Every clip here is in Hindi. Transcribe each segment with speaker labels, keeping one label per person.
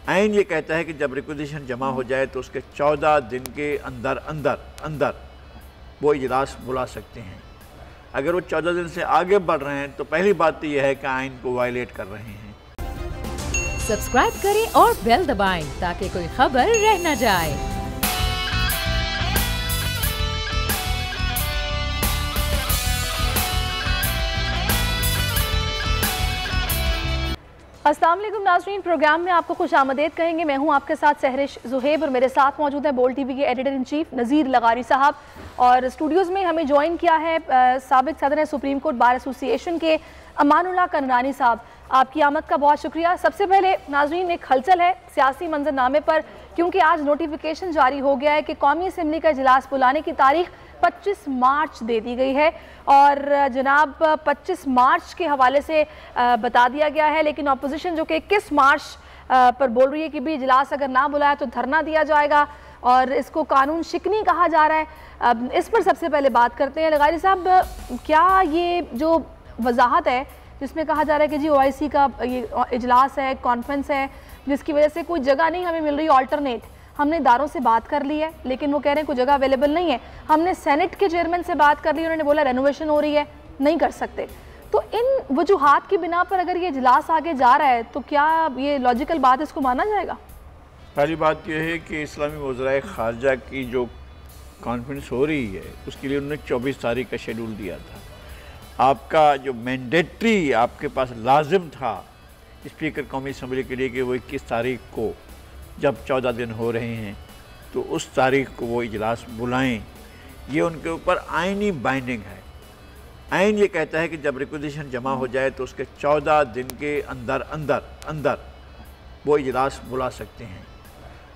Speaker 1: आइन ये कहता है कि जब रिक्विजिशन जमा हो जाए तो उसके 14 दिन के अंदर अंदर अंदर वो इजलास बुला सकते हैं। अगर वो 14 दिन से आगे बढ़ रहे हैं तो पहली बात तो यह है कि आइन को वायलेट कर रहे हैं।
Speaker 2: सब्सक्राइब करें और बेल दबाएं ताकि कोई खबर रह न जाए।
Speaker 3: अस्सलाम वालेकुम नाज़रीन, प्रोग्राम में आपको खुश आमदेद कहेंगे। मैं हूं आपके साथ सहरिश ज़ुहैब और मेरे साथ मौजूद है बोल टीवी के एडिटर इन चीफ नज़ीर लगारी साहब। और स्टूडियोज़ में हमें ज्वाइन किया है साबिक सदर सुप्रीम कोर्ट बार एसोसिएशन के अमानुल्लाह कनरानी साहब। आपकी आमद का बहुत शुक्रिया। सबसे पहले नाज़रीन, एक हलचल है सियासी मंजरनामे पर, क्योंकि आज नोटिफिकेशन जारी हो गया है कि कौमी असम्बली का इजलास बुलाने की तारीख 25 मार्च दे दी गई है। और जनाब 25 मार्च के हवाले से बता दिया गया है, लेकिन अपोजिशन जो कि 21 मार्च पर बोल रही है कि भी इजलास अगर ना बुलाया तो धरना दिया जाएगा और इसको कानून शिकनी कहा जा रहा है। इस पर सबसे पहले बात करते हैं। लगारी साहब, क्या ये जो वजाहत है जिसमें कहा जा रहा है कि जी OIC का ये इजलास है, कॉन्फ्रेंस है, जिसकी वजह से कोई जगह नहीं हमें मिल रही ऑल्टरनेट, हमने इदारों से बात कर ली है लेकिन वो कह रहे हैं कोई जगह अवेलेबल नहीं है, हमने सेनेट के चेयरमैन से बात कर ली, उन्होंने बोला रेनोवेशन हो रही है, नहीं कर सकते। तो इन वजूहात की बिना पर अगर ये इजलास आगे जा रहा है तो क्या ये लॉजिकल बात इसको माना जाएगा?
Speaker 1: पहली बात यह है कि इस्लामी वज़राए ख़ारजा की जो कॉन्फ्रेंस हो रही है उसके लिए उन्होंने 24 तारीख का शेड्यूल दिया था। आपका जो मैंडेटरी आपके पास लाजिम था स्पीकर कौमी असम्बली के लिए कि वो 21 तारीख को, जब 14 दिन हो रहे हैं तो उस तारीख को वो इजलास बुलाएं, ये उनके ऊपर आइनी बाइंडिंग है। आइन ये कहता है कि जब रिक्विजिशन जमा हो जाए तो उसके 14 दिन के अंदर अंदर अंदर वो इजलास बुला सकते हैं।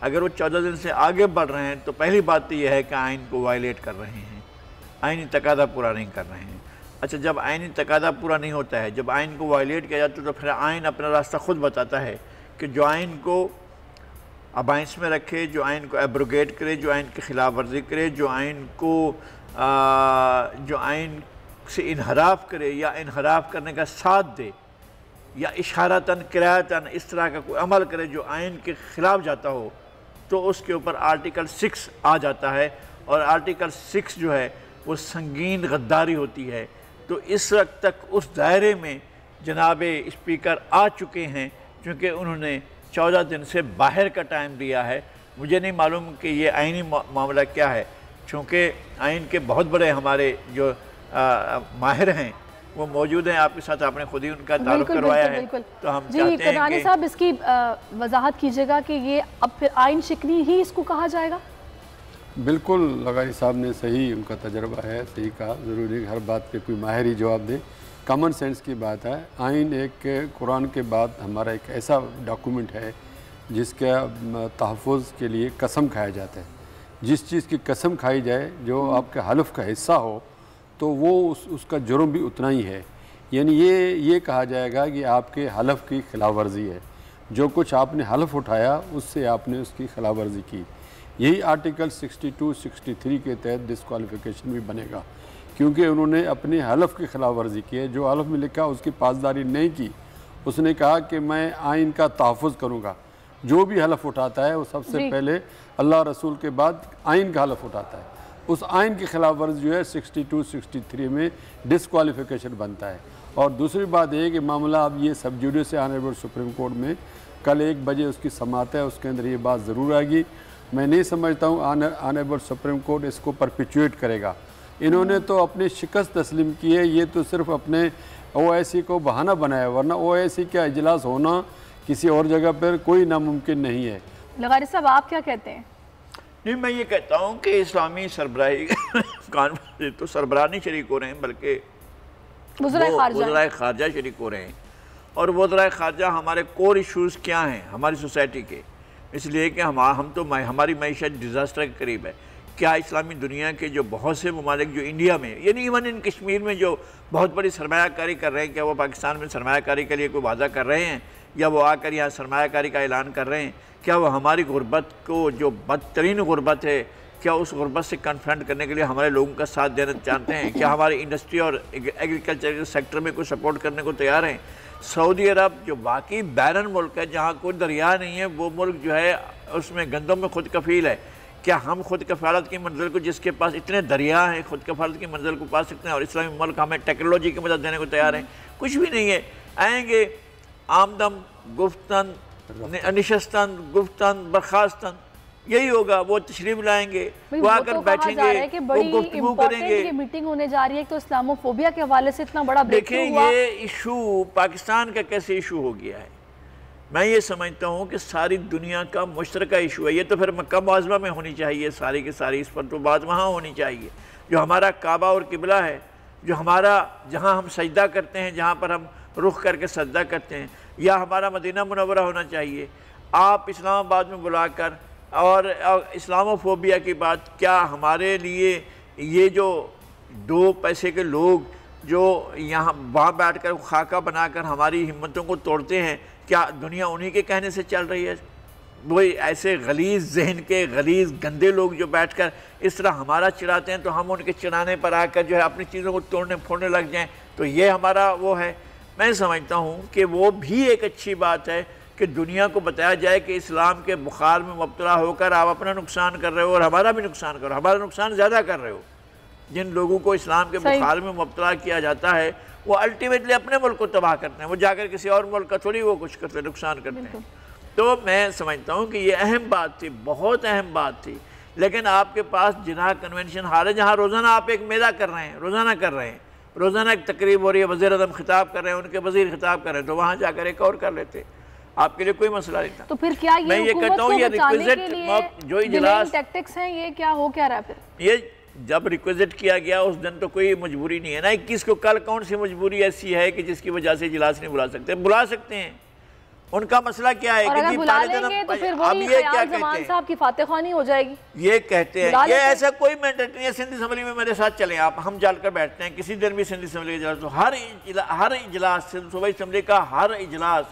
Speaker 1: अगर वो 14 दिन से आगे बढ़ रहे हैं तो पहली बात तो यह है कि आइन को वायलेट कर रहे हैं, आइनी तकादा पूरा नहीं कर रहे हैं। अच्छा, जब आइनी तकादा पूरा नहीं होता है, जब आइन को वायलेट किया जाता है तो फिर आइन अपना रास्ता खुद बताता है कि जो आइन को अबाइंस में रखे, जो आइन को एब्रोगेट करे, जो आइन की खिलाफ वर्जी करे, जो आइन को जो आइन से इनहराफ करे या इनहराफ करने का साथ दे या इशारतन किरायतन इस तरह का कोई अमल करे जो आइन के ख़िलाफ़ जाता हो, तो उसके ऊपर आर्टिकल 6 आ जाता है। और आर्टिकल 6 जो है वो संगीन गद्दारी होती है। तो इस वक्त तक उस दायरे में जनाब स्पीकर आ चुके हैं, क्योंकि उन्होंने 14 दिन से बाहर का टाइम दिया है। मुझे नहीं मालूम कि ये आइनी मामला क्या है, चूँकि आइन के बहुत बड़े हमारे जो माहिर हैं वो मौजूद हैं आपके साथ, आपने खुद ही उनका ताल्लुक करवाया है। तो हम चाहते हैं कि
Speaker 3: साहब इसकी वजाहत कीजिएगा कि ये अब फिर आइन शिकनी ही इसको कहा जाएगा।
Speaker 4: बिल्कुल, लगारी साहब ने सही, उनका तजर्बा है, सही कहा। ज़रूरी है हर बात पे कोई माहिर ही जवाब दे, कॉमन सेंस की बात है। आइन एक कुरान के बाद हमारा एक ऐसा डॉक्यूमेंट है जिसके तहफ़्फ़ुज़ के लिए कसम खाया जाता है। जिस चीज़ की कसम खाई जाए जो आपके हलफ का हिस्सा हो तो वो उसका जुर्म भी उतना ही है। यानी ये कहा जाएगा कि आपके हलफ की खिलाफ वर्जी है, जो कुछ आपने हलफ उठाया उससे आपने उसकी खिलाफ वर्जी की। यही आर्टिकल 62, 63 के तहत डिस्क्वालिफिकेशन भी बनेगा, क्योंकि उन्होंने अपने हलफ की खिलाफ वर्जी की है। जो हलफ में लिखा उसकी पासदारी नहीं की, उसने कहा कि मैं आइन का तहफ़्फ़ुज़ करूँगा। जो भी हलफ उठाता है वो सबसे पहले अल्लाह रसूल के बाद आइन का हलफ उठाता है। उस आइन की खिलाफ वर्जी जो है 62, 63 में डिस्क्वालिफिकेशन बनता है। और दूसरी बात यह कि मामला अब ये सब जुडिस से ऑनरेबल सुप्रीम कोर्ट में कल 1 बजे उसकी समाअत है, उसके अंदर ये बात ज़रूर आएगी। मैं नहीं समझता हूँ ऑनरेबल सुप्रीम कोर्ट इसको परपिचुएट करेगा। इन्होंने तो अपनी शिकस्त तस्लीम की है, ये तो सिर्फ अपने OIC को बहाना बनाया, वरना OIC का इजलास होना किसी और जगह पर कोई नामुमकिन नहीं है।
Speaker 3: लगारी साहब, आप क्या कहते हैं?
Speaker 1: नहीं, मैं ये कहता हूँ कि इस्लामी सरबराही कॉन्फ्रेंस तो सरबराह नहीं शरीक हो रहे हैं, बल्कि वज़राए ख़ारजा शरीक हो रहे हैं। और वज़राए ख़ारजा हमारे कोर इशूज़ क्या हैं हमारी सोसाइटी के, इसलिए कि हम तो हमारी मईशत डिज़ास्टर के करीब है। क्या इस्लामी दुनिया के जो बहुत से ममालिक जो इंडिया में, यानी इवन इन कश्मीर में जो बहुत बड़ी सरमायाकारी कर रहे हैं, क्या वो पाकिस्तान में सरमायाकारी के लिए कोई वादा कर रहे हैं या वो आकर यहाँ सरमायाकारी का ऐलान कर रहे हैं? क्या वो हमारी गुर्बत को, जो बदतरीन गुर्बत है, क्या उस गुर्बत से कन्फ्रंट करने के लिए हमारे लोगों का साथ देना चाहते हैं? क्या हमारी इंडस्ट्री और एग्रीकल्चर सेक्टर में कोई सपोर्ट करने को तैयार हैं? सऊदी अरब जो बाकी बैरन मुल्क है, जहाँ कोई दरिया नहीं है, वो मुल्क जो है उसमें गंदम में खुद कफील है। क्या हम खुद कफालत की मंजिल को, जिसके पास इतने दरिया हैं, खुद कफालत की मंजिल को पा सकते हैं? और इस्लामी मुल्क हमें टेक्नोलॉजी की मदद देने को तैयार हैं? कुछ भी नहीं है। आएंगे आमदम गुफ्तन निशस्तन गुफ्तन बर्खास्तन, यही होगा। वो तशरीफ लाएंगे, वो आकर बैठेंगे, वो गुफ्तगू करेंगे।
Speaker 3: मीटिंग होने जा रही है तो इस्लामोफोबिया के हवाले से इतना बड़ा
Speaker 1: देखिए ये इशू पाकिस्तान का कैसे इशू हो गया है, मैं ये समझता हूँ कि सारी दुनिया का मुश्तरका इशू है। ये तो फिर मक्का मुआज़मा में होनी चाहिए सारी की सारी, इस पर तो बात वहाँ होनी चाहिए। जो हमारा काबा और किबला है, जो हमारा जहाँ हम सजदा करते हैं, जहाँ पर हम रुख करके सजदा करते हैं, या हमारा मदीना मुनव्वरा होना चाहिए। आप इस्लामाबाद में बुलाकर और इस्लामोफोबिया की बात, क्या हमारे लिए ये जो 2 पैसे के लोग जो यहाँ वहाँ बैठ कर खाका बनाकर हमारी हिम्मतों को तोड़ते हैं, क्या दुनिया उन्हीं के कहने से चल रही है? वही ऐसे गलीज़ जहन के गलीज़ गंदे लोग जो बैठकर इस तरह हमारा चिढ़ाते हैं, तो हम उनके चिढ़ाने पर आकर जो है अपनी चीज़ों को तोड़ने फोड़ने लग जाएं, तो ये हमारा वो है। मैं समझता हूँ कि वो भी एक अच्छी बात है कि दुनिया को बताया जाए कि इस्लाम के बुखार में मुब्तला होकर आप अपना नुकसान कर रहे हो और हमारा भी नुकसान कर रहे हो, हमारा नुकसान ज़्यादा कर रहे हो। जिन लोगों को इस्लाम के बुखार में मुब्तला किया जाता है, वो अल्टीमेटली अपने मुल्क को तबाह करते हैं, वो जाकर किसी और मुल्क का थोड़ी वो कुछ करते, नुकसान करते हैं। तो मैं समझता हूँ कि ये अहम बात थी, बहुत अहम बात थी। लेकिन आपके पास जिनाह कन्वेंशन हाल है, जहाँ रोज़ाना आप एक मेला कर रहे हैं, रोज़ाना कर रहे हैं, रोज़ाना एक तकरीब हो रही है, वज़ीर आज़म खिताब कर रहे हैं, उनके वज़ीर खिताब कर रहे हैं, तो वहाँ जाकर एक और कर लेते, आपके लिए कोई मसला नहीं था।
Speaker 3: तो फिर क्या ये
Speaker 1: मैं ये कहता हूँ, ये रिक्विजिट जो इजलास
Speaker 3: टैक्टिक्स हैं, ये क्या हो क्या रहा है? फिर
Speaker 1: ये जब रिक्वेजिट किया गया उस दिन तो कोई मजबूरी नहीं है ना 21 को। कल कौन सी मजबूरी ऐसी है कि जिसकी वजह से इजलास नहीं बुला सकते? बुला सकते हैं। उनका मसला क्या है कि
Speaker 3: बुला लेंगे तो फिर वही ख़याल ज़मान साहब की फातेखानी हो जाएगी।
Speaker 1: ये कहते हैं ये ऐसा कोई मैंडेट नहीं है। सिंध असम्बली में मेरे साथ चलें आप, हम जाकर बैठते हैं किसी दिन भी सिंध असम्बली का इजलास, तो हर इजलास सूबाई असम्बली का हर इजलास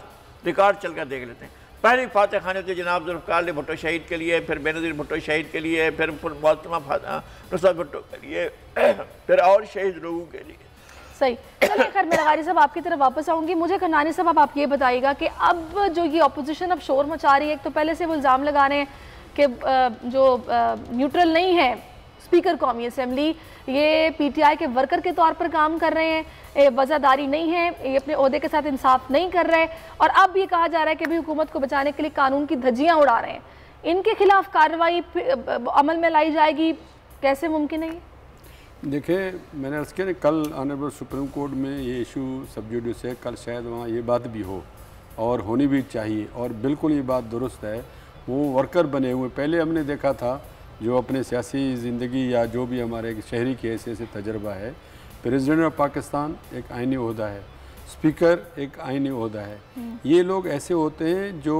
Speaker 1: रिकॉर्ड चल कर देख लेते हैं। पहली फातह खाने होती है जनाब जुल्फ़िकार अली भुट्टो शहीद के लिए, फिर बेनज़ीर भुट्टो शहीद के लिए, फिर मोहतरमा नुसरत भुट्टो के लिए, फिर और शहीद लोगों के लिए।
Speaker 3: सही। चलिए खैर मैं लगारी साहब आपकी तरफ वापस आऊँगी। मुझे करनानी साहब आप ये बताइएगा कि अब जो ये अपोजिशन अब शोर मचा रही है, एक तो पहले से वो इल्ज़ाम लगा रहे हैं कि जो न्यूट्रल नहीं है स्पीकर कौमी असम्बली, ये पीटीआई के वर्कर के तौर पर काम कर रहे हैं, वज़ादारी नहीं है, ये अपने ओहदे के साथ इंसाफ नहीं कर रहे, और अब ये कहा जा रहा है कि भी हुकूमत को बचाने के लिए कानून की धज्जियाँ उड़ा रहे हैं। इनके खिलाफ कार्रवाई अमल में लाई जाएगी, कैसे मुमकिन है ये?
Speaker 4: देखिए, मैंने अर्ज़ किया कल ऑनरेबल सुप्रीम कोर्ट में ये इशू सब जुडिस है, कल शायद वहाँ ये बात भी हो और होनी भी चाहिए, और बिल्कुल ये बात दुरुस्त है। वो वर्कर बने हुए, पहले हमने देखा था जो अपने सियासी ज़िंदगी या जो भी हमारे शहरी के ऐसे तजर्बा है, प्रेसिडेंट ऑफ पाकिस्तान एक आइनी ओहदा है, स्पीकर एक आइनी ओहदा है। ये लोग ऐसे होते हैं जो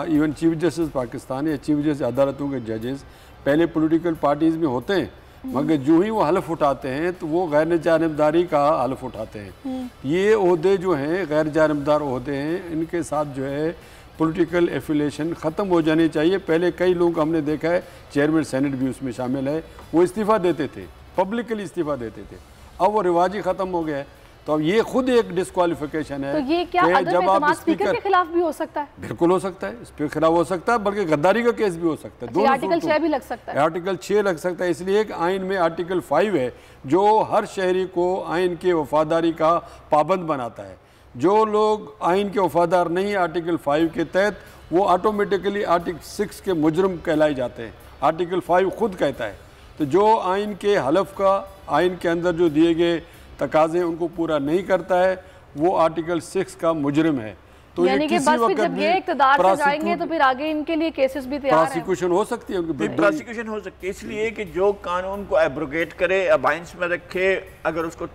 Speaker 4: इवन चीफ जस्टिस पाकिस्तान या चीफ जस्टिस अदालतों के जजेस पहले पॉलिटिकल पार्टीज़ में होते हैं, मगर जो ही वो हलफ उठाते हैं तो वो गैर जानिबदारी का हलफ उठाते हैं। ये ओहदे जो हैं गैर जानिबदार ओहदे हैं, इनके साथ जो है पॉलिटिकल एफिलेशन ख़त्म हो जानी चाहिए। पहले कई लोग हमने देखा है, चेयरमैन सेनेट भी उसमें शामिल है, वो इस्तीफ़ा देते थे, पब्लिकली इस्तीफ़ा देते थे, अब वो रिवाज ही ख़त्म हो गया है। तो अब ये खुद एक डिस्क्वालिफिकेशन है।
Speaker 3: तो ये क्या जब आप स्पीकर के खिलाफ भी हो सकता है?
Speaker 4: बिल्कुल हो सकता है, स्पीकर के खिलाफ हो सकता है, बल्कि गद्दारी का केस भी हो सकता है।
Speaker 3: आर्टिकल 6 भी लग सकता है,
Speaker 4: आर्टिकल 6 लग सकता है। इसलिए एक आइन में आर्टिकल 5 है जो हर शहरी को आइन के वफादारी का पाबंद बनाता है। जो लोग आइन के वफादार नहीं आर्टिकल 5 के तहत, वो ऑटोमेटिकली आर्टिकल 6 के मुजरम कहलाए जाते हैं। आर्टिकल 5 खुद कहता है। तो जो आइन के हलफ का, आइन के अंदर जो दिए गए तकाजे उनको पूरा नहीं करता है, वो आर्टिकल 6 का मुजरिम है। तो
Speaker 3: यानी कि बस फिर जब ये इक़्तिदार से जाएंगे तो फिर आगे इनके लिए केसेस भी तैयार हैं,
Speaker 4: प्रोसिक्यूशन हो सकती है, उनकी
Speaker 1: प्रोसिक्यूशन हो सकती है। इसलिए कि जो कानून को एब्रोगेट करे, अबाइंस में रखे, अगर उसको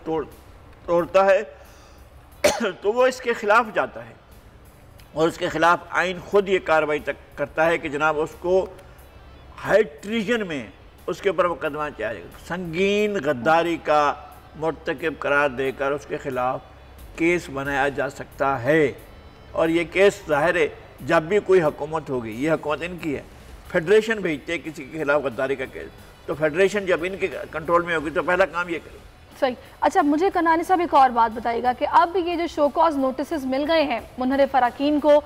Speaker 1: तोड़ता है तो वो इसके खिलाफ जाता है और उसके खिलाफ आइन खुद ये कार्रवाई तक करता है कि जनाब उसको हाई ट्रीजन में उसके ऊपर मुकदमा किया जाएगा, संगीन गद्दारी का मुर्तकिब करार देकर उसके खिलाफ केस बनाया जा सकता है। और ये केस ज़ाहिर है जब भी कोई हुकूमत होगी, ये हुकूमत इनकी है, फेडरेशन भेजते हैं किसी के खिलाफ गद्दारी का केस, तो फेडरेशन जब इनके कंट्रोल में होगी तो पहला काम ये करे।
Speaker 3: सही। अच्छा, मुझे कनानी साहब एक और बात बताइएगा कि अब ये जो शो कॉज नोटिस मिल गए हैं मुनहरिफ अरकान को,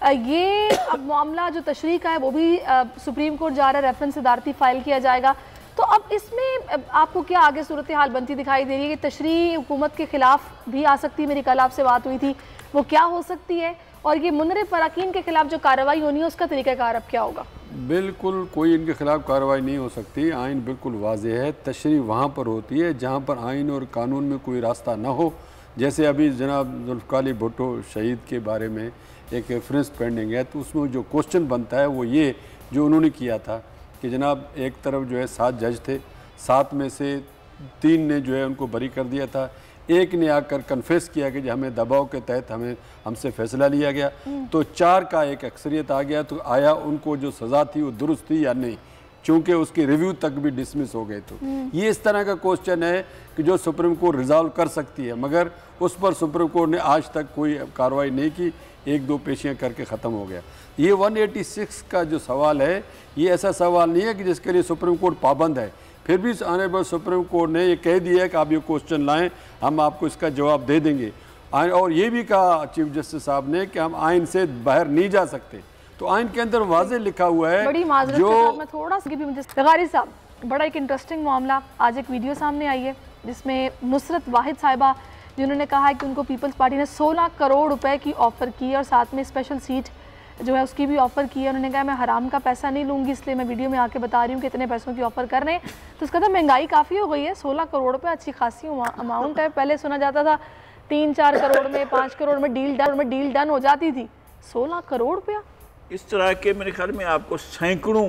Speaker 3: ये अब मामला जो तशरीह का है वो भी सुप्रीम कोर्ट जा रहा है, रेफरेंस सदारती फाइल किया जाएगा, तो अब इसमें आपको क्या आगे सूरत हाल बनती दिखाई दे रही है कि तशरीह हुकूमत के खिलाफ भी आ सकती है? मेरी कल आपसे बात हुई थी, वो क्या हो सकती है, और ये मुनहरिफ अरकान के खिलाफ जो कार्रवाई होनी है उसका तरीक़ाकार अब क्या होगा?
Speaker 4: बिल्कुल कोई इनके खिलाफ कार्रवाई नहीं हो सकती। आइन बिल्कुल वाज़ेह है। तशरीह वहाँ पर होती है जहाँ पर आइन और कानून में कोई रास्ता ना हो। जैसे अभी जनाब जुल्फ़िकार अली भुट्टो शहीद के बारे में एक रेफरेंस पेंडिंग है, तो उसमें जो क्वेश्चन बनता है वो ये जो उन्होंने किया था कि जनाब एक तरफ जो है 7 जज थे, 7 में से 3 ने जो है उनको बरी कर दिया था, एक ने आकर कन्फेस किया कि हमें दबाव के तहत हमसे फैसला लिया गया, तो 4 का एक अक्सरियत आ गया। तो आया उनको जो सज़ा थी वो दुरुस्त थी या नहीं, चूँकि उसकी रिव्यू तक भी डिसमिस हो गए। तो ये इस तरह का क्वेश्चन है कि जो सुप्रीम कोर्ट रिजॉल्व कर सकती है, मगर उस पर सुप्रीम कोर्ट ने आज तक कोई कार्रवाई नहीं की, 1-2 पेशियाँ करके ख़त्म हो गया। ये 186 का जो सवाल है, ये ऐसा सवाल नहीं है कि जिसके लिए सुप्रीम कोर्ट पाबंद है। फिर भी ऑनरेबल सुप्रीम कोर्ट ने ये कह दिया है कि आप ये क्वेश्चन लाएं, हम आपको इसका जवाब दे देंगे। और ये भी कहा चीफ जस्टिस साहब ने कि हम आइन से बाहर नहीं जा सकते। तो आइन के अंदर वाज़े लिखा हुआ है।
Speaker 3: बड़ी माजरत के साथ मैं थोड़ा सा भी मुझे लगारी साहब, बड़ा एक इंटरेस्टिंग मामला, आज एक वीडियो सामने आई है जिसमें नुसरत वाहिद साहिबा जिन्होंने कहा है कि उनको पीपल्स पार्टी ने 16 करोड़ रुपए की ऑफ़र की और साथ में स्पेशल सीट जो है उसकी भी ऑफ़र की है। उन्होंने कहा मैं हराम का पैसा नहीं लूँगी, इसलिए मैं वीडियो में आके बता रही हूँ कि इतने पैसों की ऑफ़र कर रहे हैं। तो उसका तो महंगाई काफ़ी हो गई है, 16 करोड़ रुपये अच्छी खासी अमाउंट है। पहले सुना जाता था 3-4 करोड़ में, 5 करोड़ में डील डन हो जाती थी, 16 करोड़ रुपया।
Speaker 1: इस तरह के मेरे ख्याल में आपको सैकड़ों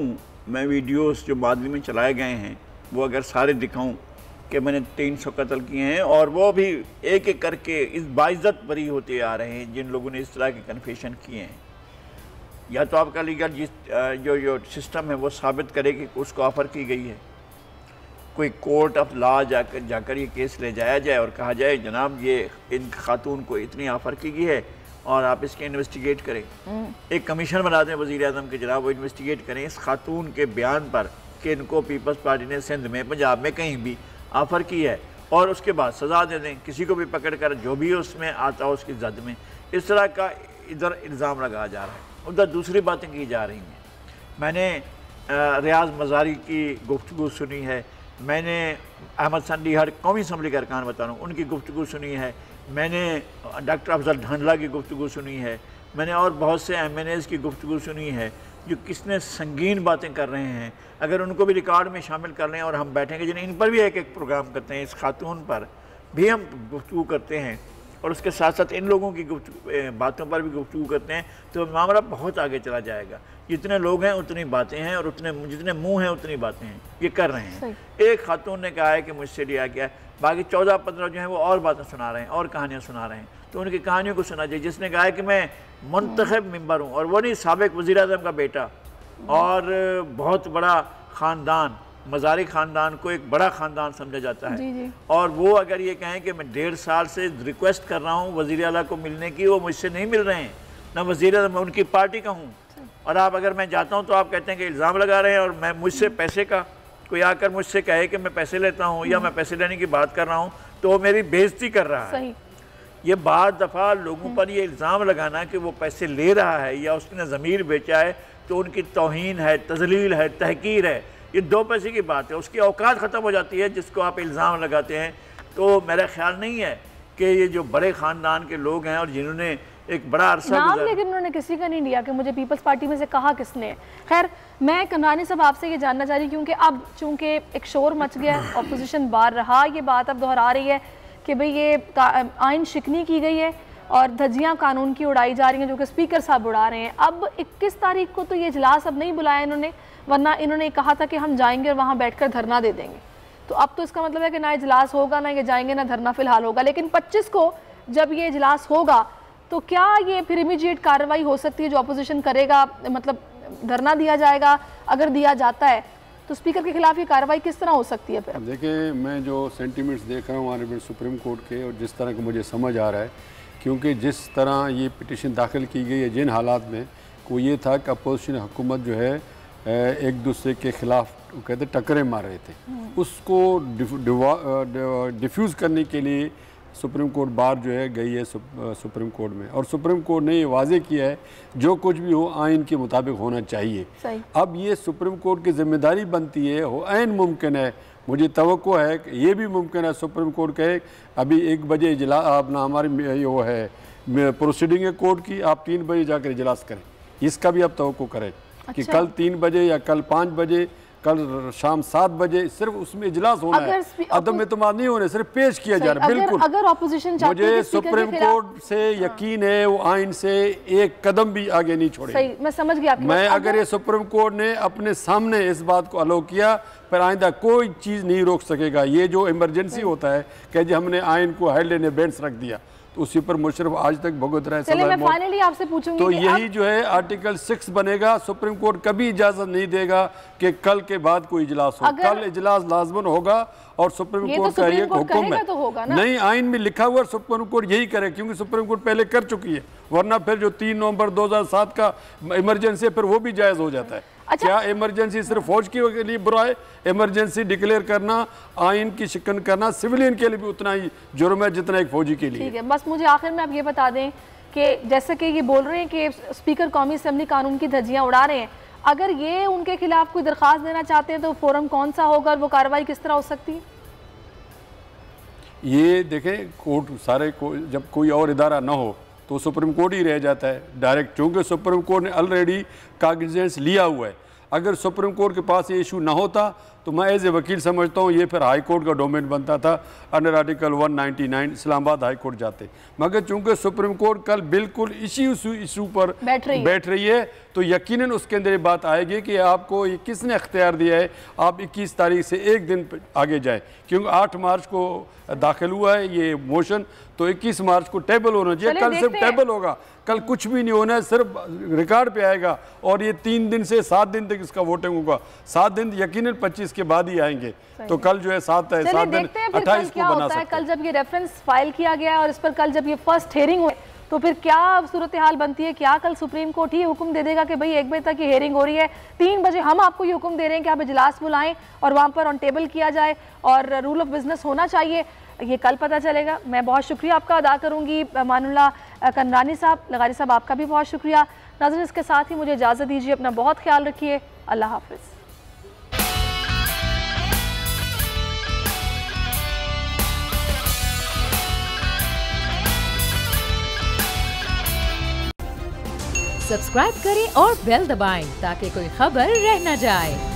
Speaker 1: मैं वीडियोस जो बाद में चलाए गए हैं, वो अगर सारे दिखाऊं कि मैंने 300 कत्ल किए हैं, और वो भी एक एक करके इस बाइज्जत बरी होते आ रहे हैं जिन लोगों ने इस तरह के कन्फेशन किए हैं। या तो आपका लीगल जो सिस्टम है वो साबित करे कि उसको ऑफ़र की गई है, कोई कोर्ट ऑफ लॉ जाकर ये केस ले जाया जाए और कहा जाए जनाब ये इन खातून को इतनी ऑफ़र की गई है और आप इसके इन्वेस्टिगेट करें। एक कमीशन बना दें वज़ीर आज़म के, जनाब वो इन्वेस्टिगेट करें इस खातून के बयान पर कि इनको पीपल्स पार्टी ने सिंध में, पंजाब में कहीं भी ऑफ़र की है, और उसके बाद सज़ा दे दें किसी को भी पकड़ कर जो भी उसमें आता हो उसकी जद में। इस तरह का इधर इल्ज़ाम लगाया जा रहा है, उधर दूसरी बातें की जा रही हैं। मैंने रियाज मज़ारी की गुफ्तगू सुनी है, मैंने अहमद संडीहर कौमी असम्बली का अरकान बता रहा हूँ उनकी गुफ्तगू सुनी है, मैंने डॉक्टर अफजल ढांडला की गुफ्तगू सुनी है, मैंने और बहुत से MNAs की गुफ्तगू सुनी है जो किसने संगीन बातें कर रहे हैं। अगर उनको भी रिकॉर्ड में शामिल कर लें और हम बैठेंगे, जिन्हें इन पर भी एक प्रोग्राम करते हैं, इस खातून पर भी हम गुफ्तगू करते हैं और उसके साथ साथ इन लोगों की बातों पर भी गुफ्तगू करते हैं, तो मामला बहुत आगे चला जाएगा। जितने लोग हैं उतनी बातें हैं, और उतने जितने मुंह हैं उतनी बातें हैं, ये कर रहे हैं। एक खातून ने कहा है कि मुझसे लिया गया, बाकी 14-15 जो हैं वो और बातें सुना रहे हैं और कहानियाँ सुना रहे हैं, तो उनकी कहानियों को सुना जाए। जिसने कहा है कि मैं मुंतखब मेंबर हूँ, और वो नहीं साबिक वज़ीर आज़म का बेटा, और बहुत बड़ा ख़ानदान, मज़ारी ख़ानदान को एक बड़ा ख़ानदान समझा जाता है, और वो अगर ये कहें कि मैं 1.5 साल से रिक्वेस्ट कर रहा हूँ वज़ीर आला को मिलने की, वो मुझसे नहीं मिल रहे हैं, ना वज़ीर आज़म, मैं उनकी पार्टी का हूँ, और आप अगर मैं जाता हूँ तो आप कहते हैं कि इल्ज़ाम लगा रहे हैं, और मैं मुझसे पैसे का कोई आकर मुझसे कहे कि मैं पैसे लेता हूँ या मैं पैसे लेने की बात कर रहा हूँ, तो वो मेरी बेइज्जती कर रहा है। ये बाद दफ़ा लोगों पर ये इल्ज़ाम लगाना कि वो पैसे ले रहा है या उसने ज़मीर बेचा है, तो उनकी तौहीन है, तज़लील है, तहकीर है। ये 2 पैसे की बात है, उसकी औकात ख़त्म हो जाती है जिसको आप इल्ज़ाम लगाते हैं। तो मेरा ख्याल नहीं है कि ये जो बड़े ख़ानदान के लोग हैं और जिन्होंने एक बड़ा अरसा
Speaker 3: नाम, लेकिन उन्होंने किसी का नहीं लिया कि मुझे पीपल्स पार्टी में से कहा किसने। खैर, मैं कमरानी साहब आपसे ये जानना चाह रही, क्योंकि अब चूँकि एक शोर मच गया, अपोजिशन बार रहा, ये बात अब दोहरा रही है कि भाई ये आइन शिकनी की गई है और धज्जियाँ कानून की उड़ाई जा रही हैं, जो कि स्पीकर साहब उड़ा रहे हैं। अब 21 तारीख को तो ये इजलास अब नहीं बुलाया इन्होंने, वरना इन्होंने कहा था कि हम जाएंगे और वहाँ बैठकर धरना दे देंगे। तो अब तो इसका मतलब है कि ना इजलास होगा, ना ये जाएंगे, ना धरना फिलहाल होगा। लेकिन 25 को जब ये इजलास होगा तो क्या ये फिर इमीडिएट कार्रवाई हो सकती है जो अपोजिशन करेगा, मतलब धरना दिया जाएगा? अगर दिया जाता है तो स्पीकर के खिलाफ ये कार्रवाई किस तरह हो सकती है? फिर
Speaker 4: देखिए, मैं जो सेंटीमेंट्स देख रहा हूँ ऑनरेबल सुप्रीम कोर्ट के, और जिस तरह का मुझे समझ आ रहा है, क्योंकि जिस तरह ये पिटीशन दाखिल की गई है, जिन हालात में वो ये था कि अपोजिशन हुकूमत जो है एक दूसरे के ख़िलाफ़ कहते टक्करें मार रहे थे, उसको डिफ्यूज़ करने के लिए सुप्रीम कोर्ट बार जो है गई है सुप्रीम कोर्ट में, और सुप्रीम कोर्ट ने ये वाजे किया है जो कुछ भी हो आइन के मुताबिक होना चाहिए। अब ये सुप्रीम कोर्ट की जिम्मेदारी बनती है, हो आइन मुमकिन है, मुझे तवक्को है कि ये भी मुमकिन है सुप्रीम कोर्ट कहे अभी 1 बजे इजलास अपना हमारी ये वो है प्रोसीडिंग है कोर्ट की, आप 3 बजे जाकर इजलास करें, इसका भी आप तवक्को करें कि कल 3 बजे या कल 5 बजे कल शाम 7 बजे सिर्फ उसमें इजलास होना है, अदम एतमाद नहीं होने, सिर्फ पेश किया जा रहा है। बिल्कुल
Speaker 3: अगर ऑपोजिशन
Speaker 4: मुझे सुप्रीम कोर्ट से यकीन है वो आइन से एक कदम भी आगे नहीं छोड़े।
Speaker 3: मैं समझ गया आपकी
Speaker 4: मैं अगर ये सुप्रीम कोर्ट ने अपने सामने इस बात को अलो किया पर आइंदा कोई चीज़ नहीं रोक सकेगा। ये जो इमरजेंसी होता है कि जी हमने आइन को हेल्ड इन एबेंस रख दिया तो उसी पर मुशर्रफ आज तक भुगत रहे।
Speaker 3: चलिए मैं फाइनली आपसे पूछूंगी
Speaker 4: तो यही जो है आर्टिकल 6 बनेगा, सुप्रीम कोर्ट कभी इजाजत नहीं देगा कि कल के बाद कोई इजलास हो, कल इजलास लाजमन होगा और सुप्रीम कोर्ट का ये हुक्म है
Speaker 3: तो
Speaker 4: नहीं आइन में लिखा हुआ सुप्रीम कोर्ट यही करे क्योंकि सुप्रीम कोर्ट पहले कर चुकी है, वरना फिर जो 3 नवंबर 2007 का इमरजेंसी है फिर वो भी जायज़ हो जाता है।
Speaker 3: अच्छा।
Speaker 4: क्या इमरजेंसी सिर्फ फौज के लिए बुरा है? इमरजेंसी डिक्लेयर करना, आइन की शिकन करना सिविलियन के लिए भी उतना ही जुर्म है जितना एक फौजी के लिए।
Speaker 3: ठीक है, बस मुझे आखिर में आप ये बता दें कि जैसे कि ये बोल रहे हैं कि स्पीकर कौमी असम्बली कानून की धज्जियां उड़ा रहे हैं, अगर ये उनके खिलाफ कोई दरख्वास्त देना चाहते हैं तो फोरम कौन सा होगा और वो कार्रवाई किस तरह हो सकती है?
Speaker 4: ये देखें कोर्ट सारे को जब कोई और इदारा ना हो तो सुप्रीम कोर्ट ही रह जाता है डायरेक्ट, क्योंकि सुप्रीम कोर्ट ने ऑलरेडी कागजेंस लिया हुआ है। अगर सुप्रीम कोर्ट के पास ये इशू ना होता तो मैं एज ए वकील समझता हूँ ये फिर हाई कोर्ट का डोमेन बनता था, under article 199 Islamabad high court जाते। मगर चूंकि सुप्रीम कोर्ट कल बिल्कुल इसी इशू पर बैठ रही है तो यकीनन उसके अंदर ये बात आएगी कि आपको ये किसने अख्तियार दिया है आप 21 तारीख से एक दिन आगे जाए, क्योंकि 8 मार्च को दाखिल हुआ है ये मोशन, तो 21 मार्च को टेबल होना चाहिए। कल सिर्फ टेबल होगा, कल कुछ भी नहीं होना है, सिर्फ रिकॉर्ड पे आएगा और ये 3 दिन से 7 दिन तक इसका वोटिंग होगा। 7 दिन यकीनन 25 के बाद ही आएंगे, तो कल जो है 7 दिन 28 को बना सकते हैं।
Speaker 3: कल जब ये रेफरेंस फाइल किया गया और इस पर कल जब ये फर्स्ट हेयरिंग हुई तो फिर क्या सूरत हाल बनती है? क्या कल सुप्रीम कोर्ट ही हुक्म दे देगा कि भाई 1 बजे तक ये हेयरिंग हो रही है, 3 बजे हम आपको ये हुक्म दे रहे हैं कि आप इजलास बुलाएं और वहाँ पर ऑन टेबल किया जाए और रूल ऑफ बिजनेस होना चाहिए? ये कल पता चलेगा। मैं बहुत शुक्रिया आपका अदा करूँगी मानुल्लाह कनरानी साहब, लगारी साहब आपका भी बहुत शुक्रिया। नाज़रीन इसके साथ ही मुझे इजाज़त दीजिए, अपना बहुत ख्याल रखिए, अल्लाह हाफ़िज़।
Speaker 2: सब्सक्राइब करें और बेल दबाएं ताकि कोई खबर रह न जाए।